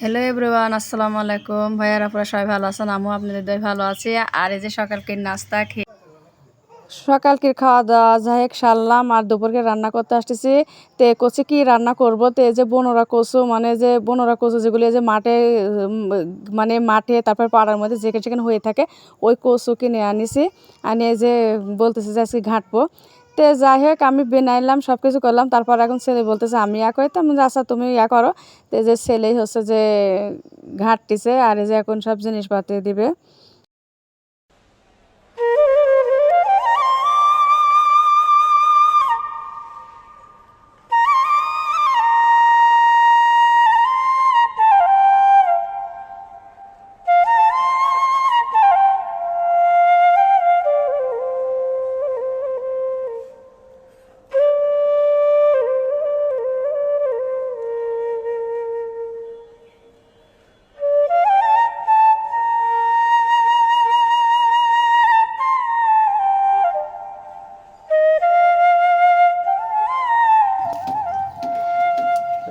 Hello everyone, আসসালামু আলাইকুম। ভাইয়ার আপনারা সবাই ভালো আছেন? আমিও আপনাদের দয় ভালো আছি। আর এই যে সকালকের নাস্তা খেয়ে সকালকে খাওয়া দাওয়া যাই হোক সারলাম, আর দুপুরকে রান্না করতে আসতেছি। তে কচি কি রান্না করব, তে যে বনরা কচু, মানে যে বনরা কচু যেগুলি যে মাঠে মানে মাঠে তারপর পাড়ার মধ্যে যেখানে সেখানে হয়ে থাকে, ওই কচু কিনে আনিছি। আনিয়ে যে বলতেছে যে আজকে ঘাঁটবো। তে যাই হোক আমি বেনাইলাম, সব কিছু করলাম। তারপর এখন ছেলে বলতেছে আমি ইয়া করি, তেমন আচ্ছা তুমি ইয়া করো। তো যে ছেলেই হচ্ছে যে ঘাঁটতিছে, আর এই যে এখন সব জিনিসপাতি দিবে।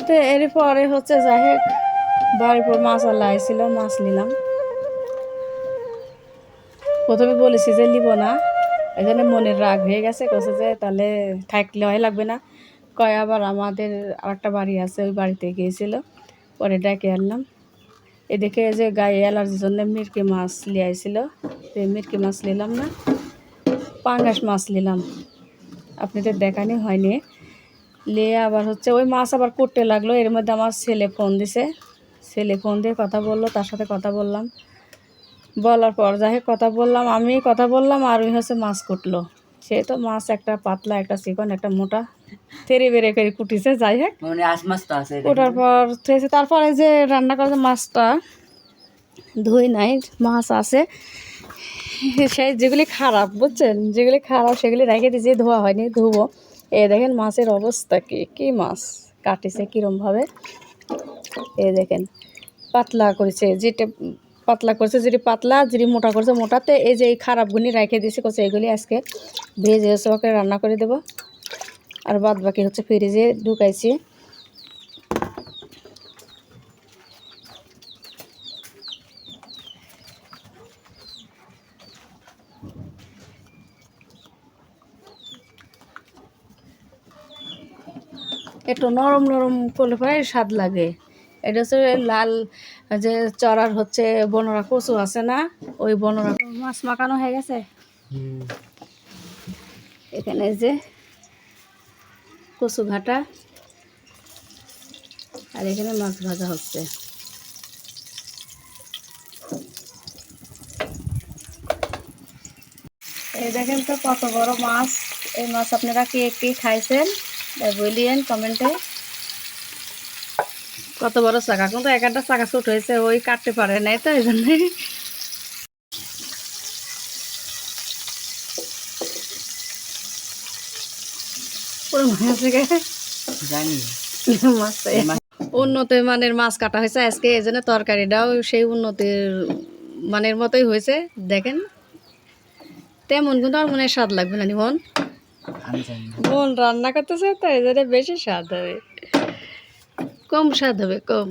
তো এরপরে হচ্ছে যাই হোক বাড়ির পর মাছ আল্লাহ আইছিল, মাছ নিলাম। প্রথমে বলেছি যে নিব না, এই জন্য মনের রাগ হয়ে গেছে। কছে যে তাহলে থাকলে হয় লাগবে না। কয় আবার আমাদের আরেকটা বাড়ি আছে, ওই বাড়িতে গিয়েছিল, পরে ডেকে আনলাম। এদিকে যে গায়ে অ্যালার্জির জন্য মিরকি মাছ নিয়ে আইছিল, তো মিরকি মাছ নিলাম না, পাঙ্গাস মাছ নিলাম। আপনাদের দেখানি হয়নি। নিয়ে আবার হচ্ছে ওই মাছ আবার করতে লাগলো। এর মধ্যে আমার ছেলে ফোন দিছে, ছেলে ফোন দিয়ে কথা বললো, তার সাথে কথা বললাম। বলার পর যাই হোক কথা বললাম, আমি কথা বললাম, আর ওই হচ্ছে মাছ কুটলো। সে তো মাছ একটা পাতলা, একটা চিকন, একটা মোটা, তেরে বেড়ে করে কুটিছে। যাই হোক ওটার পর তারপরে যে রান্না করে মাছটা ধুই নাই, মাছ আছে সেই যেগুলি খারাপ, বুঝছেন, যেগুলি খারাপ সেগুলি রেখে দিয়েছি, ধোয়া হয়নি, ধুবো। এ দেখেন মাছের অবস্থা কি, কি মাছ কাটিছে কীরমভাবে। এ দেখেন পাতলা করেছে, যেটা পাতলা করছে, যেটি পাতলা, যেটি মোটা করছে মোটাতে। এই যে এই খারাপগুলি রেখে দিয়েছে, করছে এগুলি আজকে ভেজে হচ্ছে ওকে রান্না করে দেবো। আর বাদ বাকি হচ্ছে ফ্রিজে ঢুকাইছি। একটু নরম নরম করলে পরে স্বাদ লাগে। এটা হচ্ছে লাল যে চড়ার হচ্ছে বনরা কচু আছে না, ওই বনরা মাছ মাখানো হয়ে গেছে। এখানে যে কচু ঘাটা, আর এখানে মাছ ভাজা হচ্ছে। এই দেখেন তো কত বড় মাছ। এই মাছ আপনারা কে কে খাইছেন বলিয়েন কমেন্টে। কত বড় চাকা, কিন্তু একটা চাকা ছোট হয়েছে, ওই কাটতে পারে নাই, তো এই জন্য উন্নত মানের মাছ কাটা হয়েছে আজকে, এই জন্য তরকারিটাও সেই উন্নতির মানের মতোই হয়েছে। দেখেন তেমন কিন্তু আর মনে স্বাদ লাগবে না। মন মন রান্না করতেছে তো এই জন্য বেশি স্বাদ হবে, কম স্বাদ হবে, কম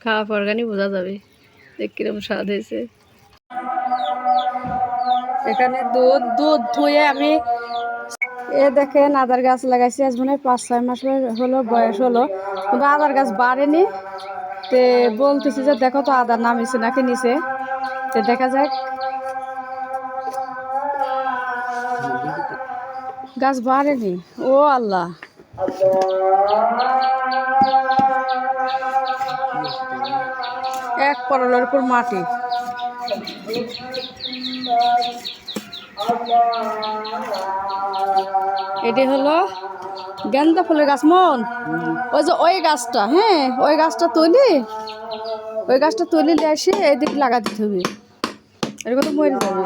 খাওয়া পরগানি বোঝা যাবে যে কিরম স্বাদ হয়েছে। এখানে দুধ দুধ ধুয়ে আমি এ দেখেন আদার গাছ লাগাইছি, আজ মানে 5-6 মাস হলো, বয়স হলো, কিন্তু আদার গাছ বাড়েনি। তে বলতেছি যে দেখো তো আদার নামিছে নাকি নিচে, তো দেখা যাক। গাছ বাড়েনি, ও আল্লাহ। এক পরলের উপর মাটি। এটি হলো গেন্দা ফুলের গাছ। মন ওই যে ওই গাছটা, হ্যাঁ ওই গাছটা তুলি, ওই গাছটা তুলি এসে এইদিকে লাগা দিতে হবে, এরকম তো মরে যাবে।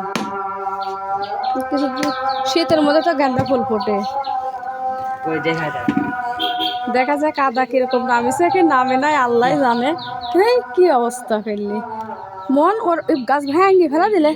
কিছু শীতের মধ্যে তো গেন্দা ফুল ফোটে। দেখা যাক আদা কিরকম নামিছে কি নামে নাই, আল্লাহ জানে। কি অবস্থা ফেললি মন, ওর গাছ ভাঙি ফেলা দিলে।